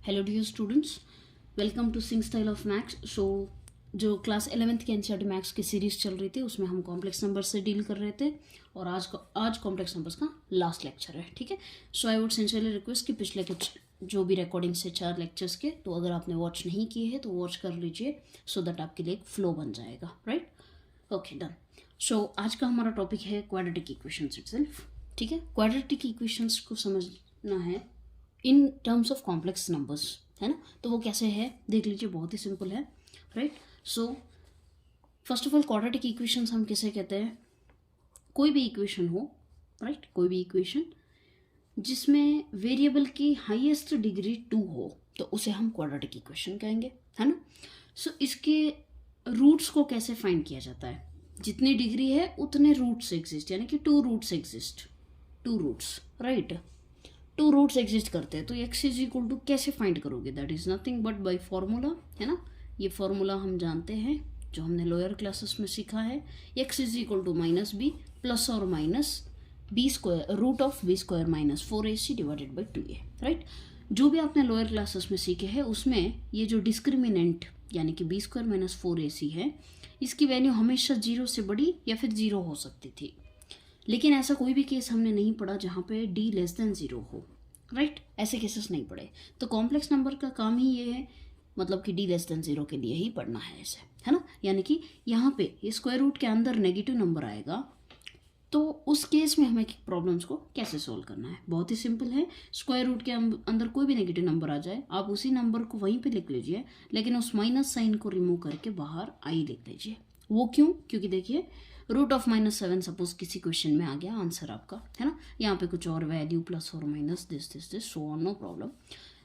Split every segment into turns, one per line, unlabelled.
Hello dear students, welcome to Singh style of maths. So जो class 11th की NCERT maths की series चल रही थी उसमें हम कॉम्प्लेक्स नंबर से डील कर रहे थे और आज कॉम्प्लेक्स नंबर्स का लास्ट लेक्चर है। ठीक है, सो आई वुड सिंसियरली रिक्वेस्ट कि पिछले कुछ जो भी रिकॉर्डिंग्स है 4 लेक्चर्स के, तो अगर आपने वॉच नहीं किए हैं तो वॉच कर लीजिए सो दैट आपके लिए एक फ्लो बन जाएगा। Right, okay, done. सो आज का हमारा टॉपिक है क्वाड्रेटिक इक्वेशंस इटसेल्फ। ठीक है, क्वाड्रेटिक इक्वेशंस को समझना है in terms of complex numbers, है ना। तो वो कैसे है देख लीजिए, बहुत ही सिंपल है। Right, so first of all quadratic equations हम किसे कहते हैं? कोई भी इक्वेशन हो, राइट, कोई भी इक्वेशन जिसमें वेरिएबल की हाईएस्ट डिग्री 2 हो तो उसे हम क्वाड्रेटिक इक्वेशन कहेंगे, है ना। सो इसके रूट्स को कैसे फाइंड किया जाता है? जितनी डिग्री है उतने रूट्स एग्जिस्ट, यानी कि 2 roots exist, 2 roots, right. 2 roots exist करते हैं तो x इज इक्वल टू कैसे फाइंड करोगे? That is nothing but by formula, है ना। ये फॉर्मूला हम जानते हैं जो हमने लोअर क्लासेस में सीखा है। x is equal to minus b plus और minus b square root of b square minus 4ac divided by 2a। Right, जो भी आपने लोअर क्लासेस में सीखे हैं उसमें ये जो डिस्क्रिमिनेंट यानी कि बी स्क्वायर माइनस 4ac है, इसकी वैल्यू हमेशा 0 से बड़ी या फिर 0 हो सकती थी, लेकिन ऐसा कोई भी केस हमने नहीं पढ़ा जहाँ पे d लेस देन 0 हो। राइट, ऐसे केसेस नहीं पढ़े। तो कॉम्प्लेक्स नंबर का काम ही ये है, मतलब कि d लेस देन 0 के लिए ही पढ़ना है ऐसे, है ना। यानी कि यहाँ पे ये स्क्वायर रूट के अंदर नेगेटिव नंबर आएगा तो उस केस में हमें प्रॉब्लम्स को कैसे सोल्व करना है? बहुत ही सिंपल है। स्क्वायर रूट के अंदर कोई भी नेगेटिव नंबर आ जाए, आप उसी नंबर को वहीं पे लिख लीजिए, लेकिन उस माइनस साइन को रिमूव करके बाहर आई लिख लीजिए। वो क्यों? क्योंकि देखिए रूट ऑफ -7 सपोज किसी क्वेश्चन में आ गया आंसर आपका, है ना। यहाँ पे कुछ और वैल्यू प्लस और minus this so on, no problem.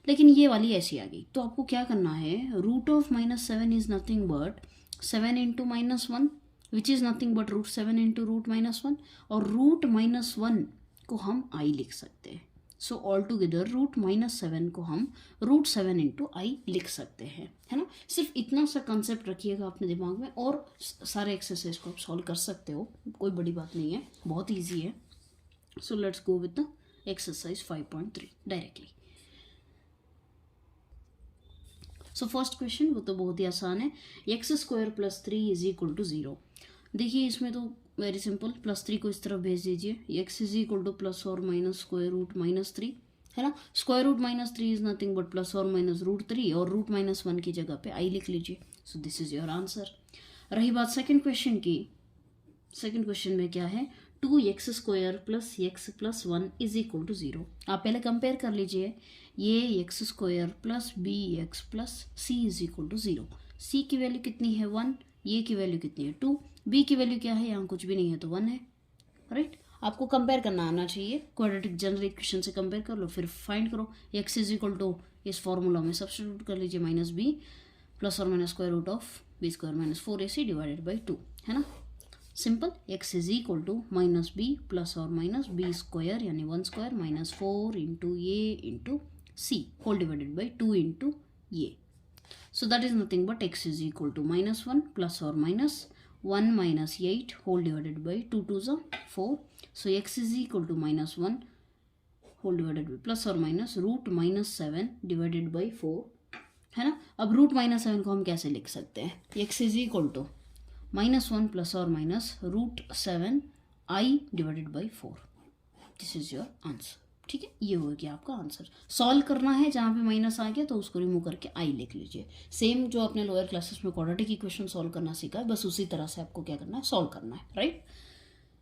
लेकिन ये वाली ऐसी आ गई तो आपको क्या करना है? Root of -7 is nothing but 7 into -1 which is nothing but root 7 into root -1, और रूट -1 को हम आई लिख सकते हैं। सो ऑल टुगेदर रूट -7 को हम रूट 7 इंटू आई लिख सकते हैं, है ना। सिर्फ इतना सा कंसेप्ट रखिएगा अपने दिमाग में और सारे एक्सरसाइज को आप सॉल्व कर सकते हो, कोई बड़ी बात नहीं है, बहुत ईजी है। So let's go with the exercise 5.3 directly. So first question वो तो बहुत ही आसान है, x² + 3 इज इक्वल टू 0। देखिए इसमें तो वेरी सिंपल, +3 को इस तरफ भेज दीजिए, x is equal to plus और माइनस स्क्वायर रूट -3, है ना। Square root -3 is nothing but plus और माइनस √3 और रूट -1 की जगह पे आई लिख लीजिए। So this is your answer. रही बात सेकंड क्वेश्चन की, सेकंड क्वेश्चन में क्या है? 2x² + x + 1 is equal to 0। आप पहले कंपेयर कर लीजिए, ये x² + bx + c is equal to 0। c की वैल्यू कितनी है? 1। ये की वैल्यू कितनी है? 2। b की वैल्यू क्या है? यहाँ कुछ भी नहीं है तो 1 है। राइट, आपको कंपेयर करना आना चाहिए, क्वाड्रेटिक जनरल इक्वेशन से कंपेयर कर लो, फिर फाइंड करो। x इज इक्वल टू इस फॉर्मूला में सब्स्टिट्यूट कर लीजिए, -b प्लस और minus square root of b² - 4ac divided by 2, है ना। Simple, x is equal to -b plus और माइनस b² यानी 1² minus 4 into a into c whole divided by 2 into ये। So that is nothing but x is equal to -1 plus और minus 1 minus 8 whole divided by 2 2 ज़ा 4। So x is equal to -1 whole divided by plus और minus root -7 divided by 4, है ना। अब root -7 को हम कैसे लिख सकते हैं? x is equal to -1 plus और minus √7 i divided by 4। This is your answer. ठीक है, ये हो गया आपका आंसर। सॉल्व करना है, जहाँ पे माइनस आ गया तो उसको रिमूव करके आई लिख लीजिए। सेम जो आपने लोअर क्लासेस में क्वाड्रेटिक इक्वेशन सॉल्व करना सीखा है, बस उसी तरह से आपको क्या करना है? सॉल्व करना है। राइट,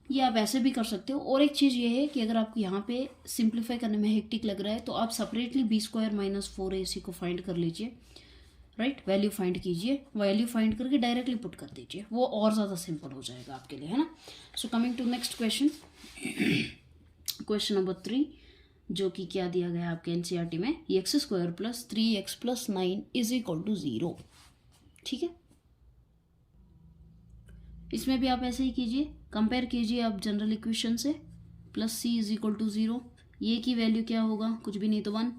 ये आप ऐसे भी कर सकते हो। और एक चीज़ ये है कि अगर आपको यहाँ पे सिंप्लीफाई करने में हेक्टिक लग रहा है तो आप सेपरेटली b² - 4ac को फाइंड कर लीजिए। राइट, वैल्यू फाइंड कीजिए, वैल्यू फाइंड करके डायरेक्टली पुट कर दीजिए, वो और ज़्यादा सिंपल हो जाएगा आपके लिए, है ना। So coming to next question, question number 3, जो कि क्या दिया गया आपके एनसीईआरटी में, x² + 3x + 9 is equal to 0। ठीक है, इसमें भी आप ऐसे ही कीजिए, कंपेयर कीजिए आप जनरल इक्वेशन से, +c इज इक्वल टू 0। ये की वैल्यू क्या होगा? कुछ भी नहीं तो 1,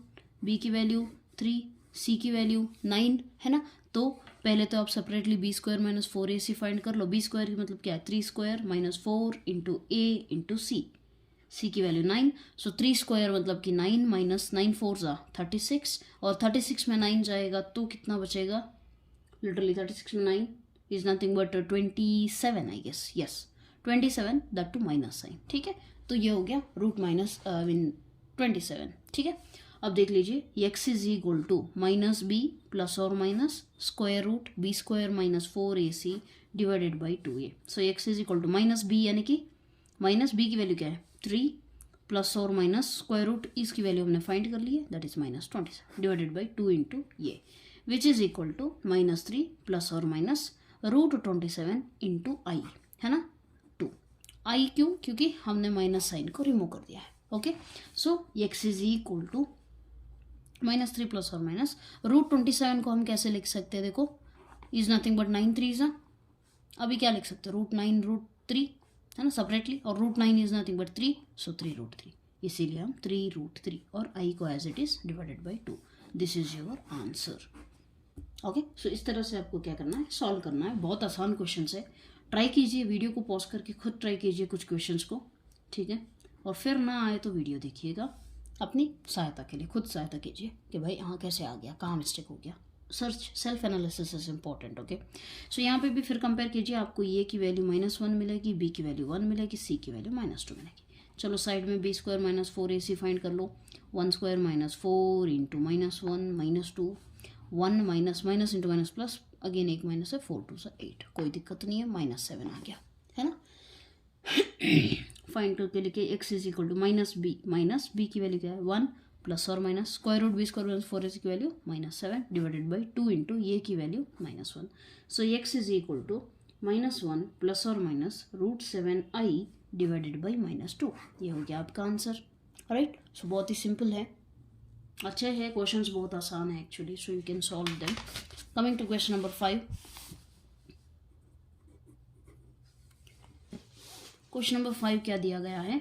b की वैल्यू 3, c की वैल्यू 9, है ना। तो पहले तो आप सेपरेटली b² - 4ac फाइंड कर लो। b² की मतलब क्या है? 3² - 4 इंटू a इंटू सी सी की वैल्यू 9, सो 3 स्क्वायर मतलब कि 9 माइनस 9 4 ज़ा 36, और 36 में 9 जाएगा तो कितना बचेगा, लिटरली 36 में 9 is nothing but 27 I guess, yes 27, that to minus sign, ठीक है। तो ये हो गया रूट माइनस मीन 27, ठीक है। अब देख लीजिए x is equal to minus b plus और minus square root b square minus 4ac divided by 2a। So x is equal to minus b, यानी कि माइनस बी की वैल्यू क्या है 3 प्लस और माइनस स्क्वायर रूट इसकी value हमने find कर ली है, that is minus 27 divided by 2 into ये, which is equal to minus 3 plus और माइनस रूट 27 इंटू आई, है ना 2। आई क्यों, क्योंकि हमने माइनस साइन को रिमूव कर दिया है, okay. So x is equal to minus 3 plus और माइनस रूट 27 को हम कैसे लिख सकते हैं, देखो इज नथिंग बट 9 3 ज़ा, अभी क्या लिख सकते हैं रूट 9 रूट 3, है ना सेपरेटली, और root 9 is nothing but 3, so 3 root 3, इसीलिए हम 3 रूट 3 और आई को as it is divided by 2, this is your answer, okay. So इस तरह से आपको क्या करना है, सॉल्व करना है, बहुत आसान क्वेश्चन है। ट्राई कीजिए, वीडियो को पॉज करके खुद ट्राई कीजिए कुछ क्वेश्चंस को, ठीक है, और फिर ना आए तो वीडियो देखिएगा, अपनी सहायता के लिए खुद सहायता कीजिए कि भाई हाँ कैसे आ गया, कहाँ मिस्टेक हो गया। Search self analysis is important, okay. So यहाँ पे भी फिर कंपेयर कीजिए, आपको ये की वैल्यू -1 मिलेगी, बी की वैल्यू 1 मिलेगी, सी की वैल्यू -2 मिलेगी। चलो साइड में b square minus 4ac find कर लो, 1 square minus 4 into -1 -2, 1 minus minus into minus plus, again एक माइनस है, 4 2 8, कोई दिक्कत नहीं है, -7 आ गया, है ना। फाइंड करके लिखे x is equal to minus b की वैल्यू क्या है 1 प्लस और minus square root b square minus 4ac की वैल्यू -7 डिवाइडेड बाई 2 इंटू ये की value -1। So x is equal to -1 plus और minus root 7i divided by -2, ये हो गया आपका आंसर, राइट। सो बहुत ही सिंपल है, अच्छे है क्वेश्चंस, बहुत आसान है actually, so you can solve them. Coming to question number 5, question number 5 क्या दिया गया है,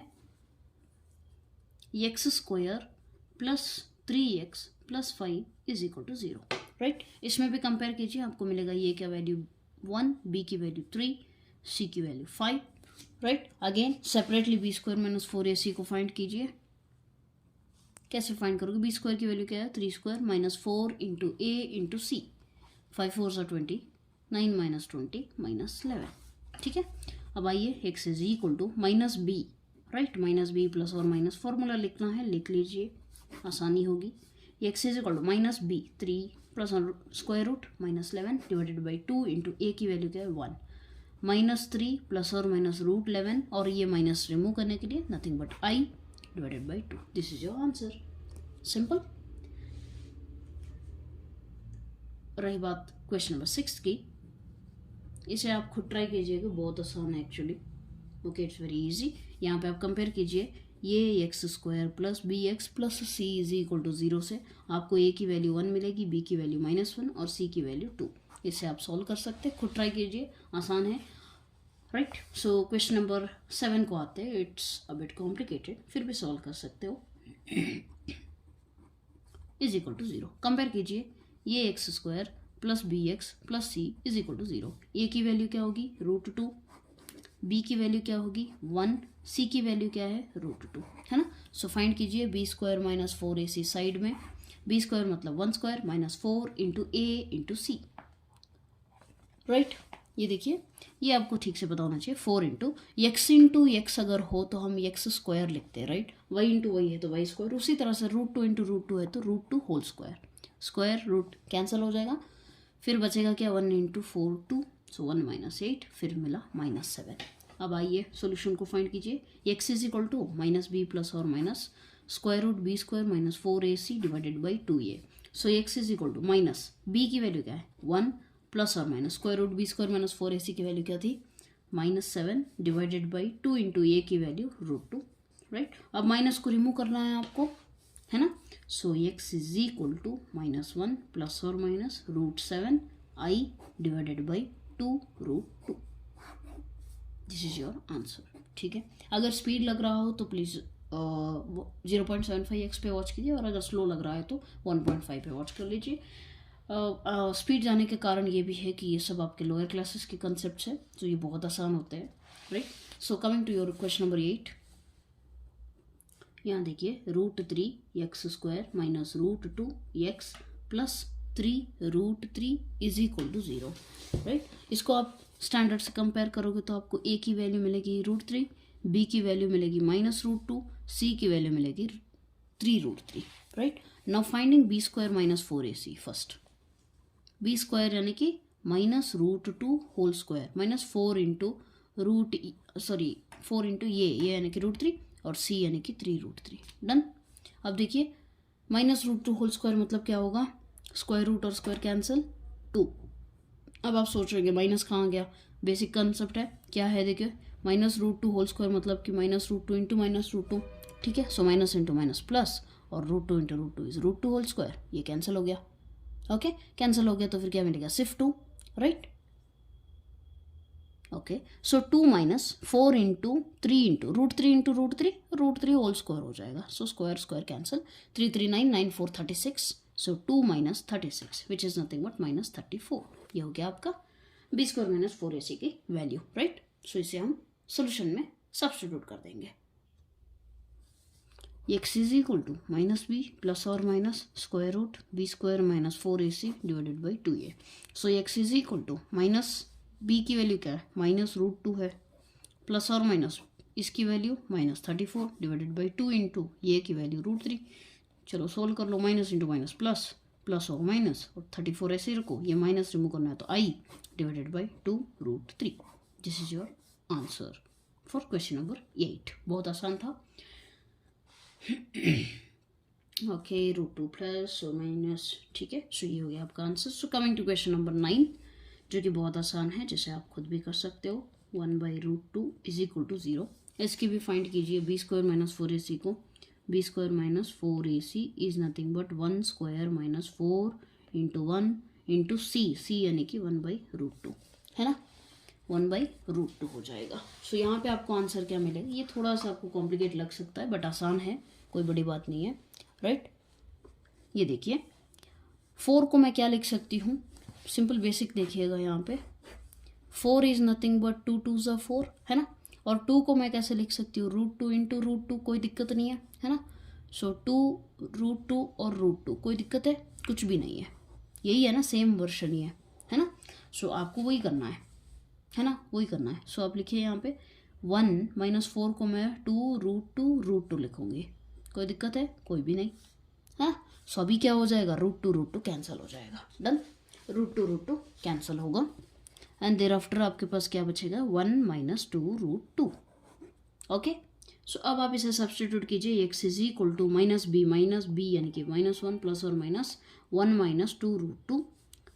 x square plus 3x plus 5 is equal to 0, right. इसमें भी कंपेयर कीजिए, आपको मिलेगा ये क्या वैल्यू 1, बी की वैल्यू 3, सी की value 5, right. Again separately B square minus 4ac को फाइंड कीजिए, कैसे फाइंड करोगे, बी स्क्वायर की वैल्यू क्या है 3 square minus 4 into a into सी, 5 4 ज़ा 20, 9 माइनस 20 माइनस 11, ठीक है। अब आइए x is equal to minus b, right, minus b plus और माइनस फॉर्मूला लिखना है, लिख लीजिए, आसानी होगी। X is equal to minus b 3 plus square root -11 divided by 2 into a की वैल्यू क्या है 1, -3 प्लस और माइनस रूट 11, और ये माइनस रिमूव करने के लिए nothing but I divided by 2, this is your answer, simple. रही बात क्वेश्चन नंबर 6 की, इसे आप खुद ट्राई कीजिएगा, बहुत आसान है actually, okay, it's very easy. यहाँ पे आप कंपेयर कीजिए, ये x square plus b x plus c is equal to 0 से आपको ए की वैल्यू 1 मिलेगी, बी की वैल्यू -1 और सी की वैल्यू 2, इसे आप सॉल्व कर सकते हैं, खुद ट्राई कीजिए, आसान है, राइट। सो क्वेश्चन नंबर 7 को आते हैं, इट्स अ बिट कॉम्प्लिकेटेड, फिर भी सॉल्व कर सकते हो। इज इक्वल टू 0, कंपेयर कीजिए, ये x square plus b x plus c is equal to 0, a की वैल्यू क्या होगी √2, बी की वैल्यू क्या होगी 1, सी की वैल्यू क्या है √2, है ना। सो फाइंड कीजिए b square minus 4ac side में, बी स्क्वायर मतलब 1 square minus 4 into a into c, right. ये देखिए, ये आपको ठीक से पता होना चाहिए, 4 इंटू एक्स अगर हो तो हम एक्स स्क्वायर लिखते हैं, राइट। वाई इंटू वाई है तो वाई स्क्वायर, उसी तरह से √2 इंटू √2 है तो √2 whole square, square root cancel हो जाएगा, फिर बचेगा क्या 1 इंटू 4 2, सो 1 माइनस 8, फिर मिला -7। अब आइए सॉल्यूशन को फाइंड कीजिए, x is equal to minus b plus और minus square root b square minus 4ac divided by 2a। So x is equal to minus b की वैल्यू क्या है 1 प्लस और minus square root b square minus 4ac की value क्या थी -7 divided by 2 into a की value √2, right. अब minus को रिमूव करना है आपको, है ना। So x is equal to -1 plus और minus √7 i divided by 2√2, this is your answer, ठीक है। अगर स्पीड लग रहा हो तो प्लीज़ 0.75x पे वॉच कीजिए, और अगर स्लो लग रहा है तो 1.5 पे वॉच कर लीजिए। स्पीड जाने के कारण ये भी है कि ये सब आपके लोअर क्लासेस के कंसेप्ट है, तो ये बहुत आसान होते हैं, right. So coming to your question number 8, यहाँ देखिए √3 x² minus √2 x plus 3 √3 is equal to 0, right. इसको आप स्टैंडर्ड से कंपेयर करोगे तो आपको a की वैल्यू मिलेगी √3, b की वैल्यू मिलेगी -√2, c की वैल्यू मिलेगी 3 √3, right. Now finding b² minus 4ac first. b² यानी कि -√2 होल स्क्वायर माइनस 4 इंटू ये यानी कि √3 और c यानी कि 3 √3, डन। अब देखिए -√2 होल स्क्वायर मतलब क्या होगा, स्क्वायर रूट और स्क्वायर कैंसिल 2। अब आप सोच रहे हैं माइनस कहाँ गया, बेसिक कंसेप्ट है, क्या है देखिए -√2 होल स्क्वायर मतलब कि -√2 इंटू -√2, ठीक है। So minus into minus plus और √2 इंटू √2 इज √2 होल स्क्वायर, ये कैंसिल हो गया, ओके। कैंसिल हो गया तो फिर क्या मिलेगा, सिर्फ 2, right. Okay, so 2 minus 4 into 3 into √3 into √3 whole square हो जाएगा। So square square cancel, 3 3 9 9 4 36, so 2 minus 36 which is nothing but -34। ये हो गया आपका b² माइनस 4ac की वैल्यू, राइट। सो इसे हम सोल्यूशन में सब्स्टिट्यूट कर देंगे। x is equal to -b plus और minus square root b² minus 4ac divided by 2a। So x is equal to minus b की वैल्यू क्या है, -√2 है, प्लस और माइनस इसकी वैल्यू -34 डिवाइडेड बाई 2 इंटू ये की वैल्यू √3। चलो सोल्व कर लो, minus into minus plus, plus और माइनस और 34 ऐसे रखो, ये माइनस रिमूव करना है तो i divided by 2 √3। This is your answer for question number 8। बहुत आसान था, ओके। √2 प्लस और माइनस, ठीक है। सो ये हो गया आपका answer. So coming to question number 9 जो कि बहुत आसान है, जिसे आप खुद भी कर सकते हो। 1/√2 इज इक्वल टू 0। इसकी भी फाइंड कीजिए, b² माइनस 4ac को। b² minus 4ac is nothing but 1² minus 4 into 1 into c यानी कि 1/√2 है ना, 1/√2 हो जाएगा। सो यहाँ पे आपको आंसर क्या मिलेगा, ये थोड़ा सा आपको कॉम्प्लिकेट लग सकता है बट आसान है, कोई बड़ी बात नहीं है, राइट। ये देखिए 4 को मैं क्या लिख सकती हूँ, सिंपल बेसिक देखिएगा यहाँ पे, 4 इज नथिंग बट 2 2 ज़ा 4 है ना। और 2 को मैं कैसे लिख सकती हूँ, √2 इंटू √2, कोई दिक्कत नहीं है ना। सो 2 √2 और √2 कोई दिक्कत है, कुछ भी नहीं है, यही है ना, सेम वर्शन ही है ना। सो आपको वही करना है ना, वही करना है। सो आप लिखिए यहाँ पे 1 माइनस 4 को मैं 2 √2 लिखूँगी, कोई दिक्कत है, कोई भी नहीं, हाँ। सो अभी क्या हो जाएगा, √2 कैंसिल हो जाएगा, डन। √2 कैंसिल होगा एंड देर आफ्टर आपके पास क्या बचेगा, 1 माइनस 2 √2, ओके। सो अब आप इसे सब्सटीट्यूट कीजिए, x is equal to minus b यानी कि -1 प्लस और minus 1 minus 2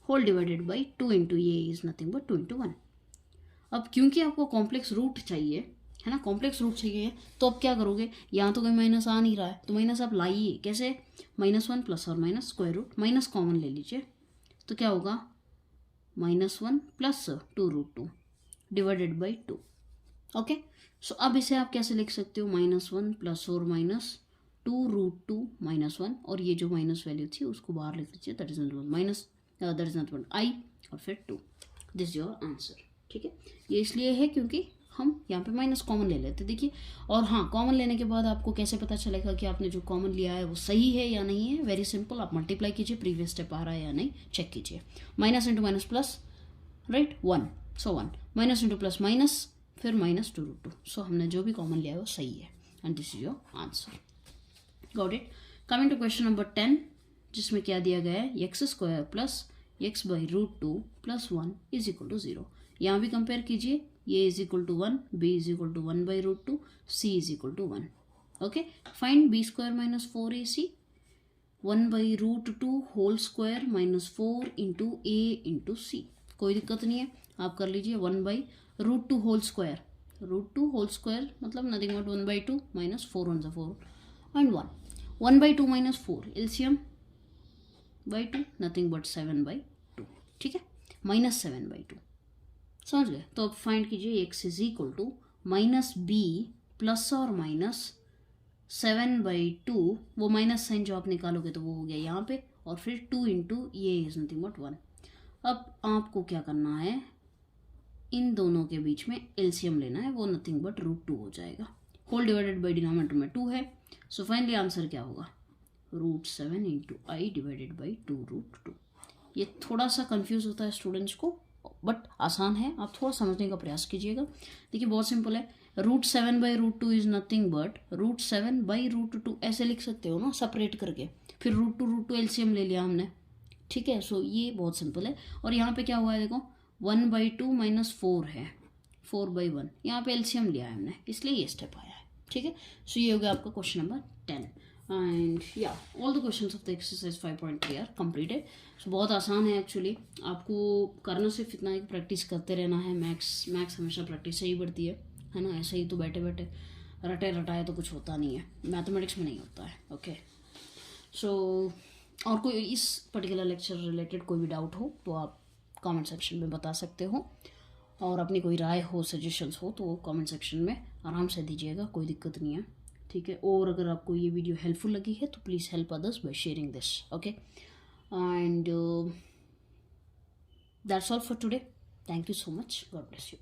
whole divided by 2 into ये इज नथिंग बट 2 इंटू 1। अब क्योंकि आपको कॉम्प्लेक्स रूट चाहिए है ना, कॉम्प्लेक्स रूट चाहिए, तो अब क्या करोगे, यहाँ तो कोई माइनस आ नहीं रहा है तो माइनस आप लाइए, कैसे, -1 प्लस और minus square root, minus common ले लीजिए तो क्या होगा, -1 plus 2 divided by 2, okay. So अब इसे आप कैसे लिख सकते हो, -1 प्लस और माइनस 2 -1 और ये जो माइनस वैल्यू थी उसको बाहर लिख लीजिए, दैट इज नॉट आई और फिर 2, दिस योर आंसर, ठीक है। ये इसलिए है क्योंकि हम यहाँ पे माइनस कॉमन ले लेते, देखिए। और हाँ, कॉमन लेने के बाद आपको कैसे पता चलेगा कि आपने जो कॉमन लिया है वो सही है या नहीं है, वेरी सिंपल, आप मल्टीप्लाई कीजिए, प्रीवियस स्टेप आ रहा है या नहीं चेक कीजिए, minus into minus plus, right, 1, so 1 minus into plus minus, फिर माइनस 2 सो हमने जो भी कॉमन लिया है वो सही है and this is your answer, got it. Coming to question number 10 जिसमें क्या दिया गया है, x² plus x/√2 plus 1 is equal to 0। यहाँ भी कंपेयर कीजिए, ये is equal to 1, b is equal to 1/√2, c is equal to 1, okay. Find b² minus 4ac, 1/√2 whole square minus 4 into a into c, कोई दिक्कत नहीं है, आप कर लीजिए 1/√2 होल स्क्वायर, √2 होल स्क्वायर मतलब नथिंग बट 1/2 माइनस 4 1 ज़ा 4 and 1, 1/2 minus 4 LCM by 2 nothing but 7/2, ठीक है, -7/2, समझ गए। तो अब फाइंड कीजिए x is equal to -b plus और माइनस 7/2, वो माइनस साइन जो आप निकालोगे तो वो हो गया यहाँ पे, और फिर 2 इंटू ये इज नथिंग बट 1। अब आपको क्या करना है, इन दोनों के बीच में एलसीएम लेना है, वो नथिंग बट √2 हो जाएगा, होल डिवाइडेड बाई डिनोमिनेटर में 2 है सो फाइनली आंसर क्या होगा, √7 इंटू आई डिवाइडेड बाई 2√2। ये थोड़ा सा कंफ्यूज होता है स्टूडेंट्स को, बट आसान है, आप थोड़ा समझने का प्रयास कीजिएगा। देखिए बहुत सिंपल है, √7/√2 इज नथिंग बट √7/√2 ऐसे लिख सकते हो ना, सेपरेट करके, फिर √2 एलसीएम ले लिया हमने, ठीक है। सो ये बहुत सिंपल है। और यहाँ पे क्या हुआ है देखो, 1/2 माइनस 4 है, 4/1, यहाँ पे एलसीएम लिया है हमने, इसलिए ये स्टेप आया है, ठीक है। सो ये हो गया आपका क्वेश्चन नंबर 10 एंड या all the questions of the exercise 5.3 are completed. So बहुत आसान है एक्चुअली, आपको करना सिर्फ इतना है कि प्रैक्टिस करते रहना है। मैथ्स हमेशा प्रैक्टिस से ही बढ़ती है ना, ऐसे ही तो बैठे बैठे रटे रटाए तो कुछ होता नहीं है, मैथमेटिक्स में नहीं होता है, ओके। सो और कोई इस पर्टिकुलर लेक्चर रिलेटेड कोई भी डाउट हो तो आप कमेंट सेक्शन में बता सकते हो, और अपनी कोई राय हो, सजेशंस हो तो वो कमेंट सेक्शन में आराम से दीजिएगा, कोई दिक्कत नहीं है, ठीक है। और अगर आपको ये वीडियो हेल्पफुल लगी है तो please help others by sharing this, okay. And that's all for today, thank you so much, God bless you.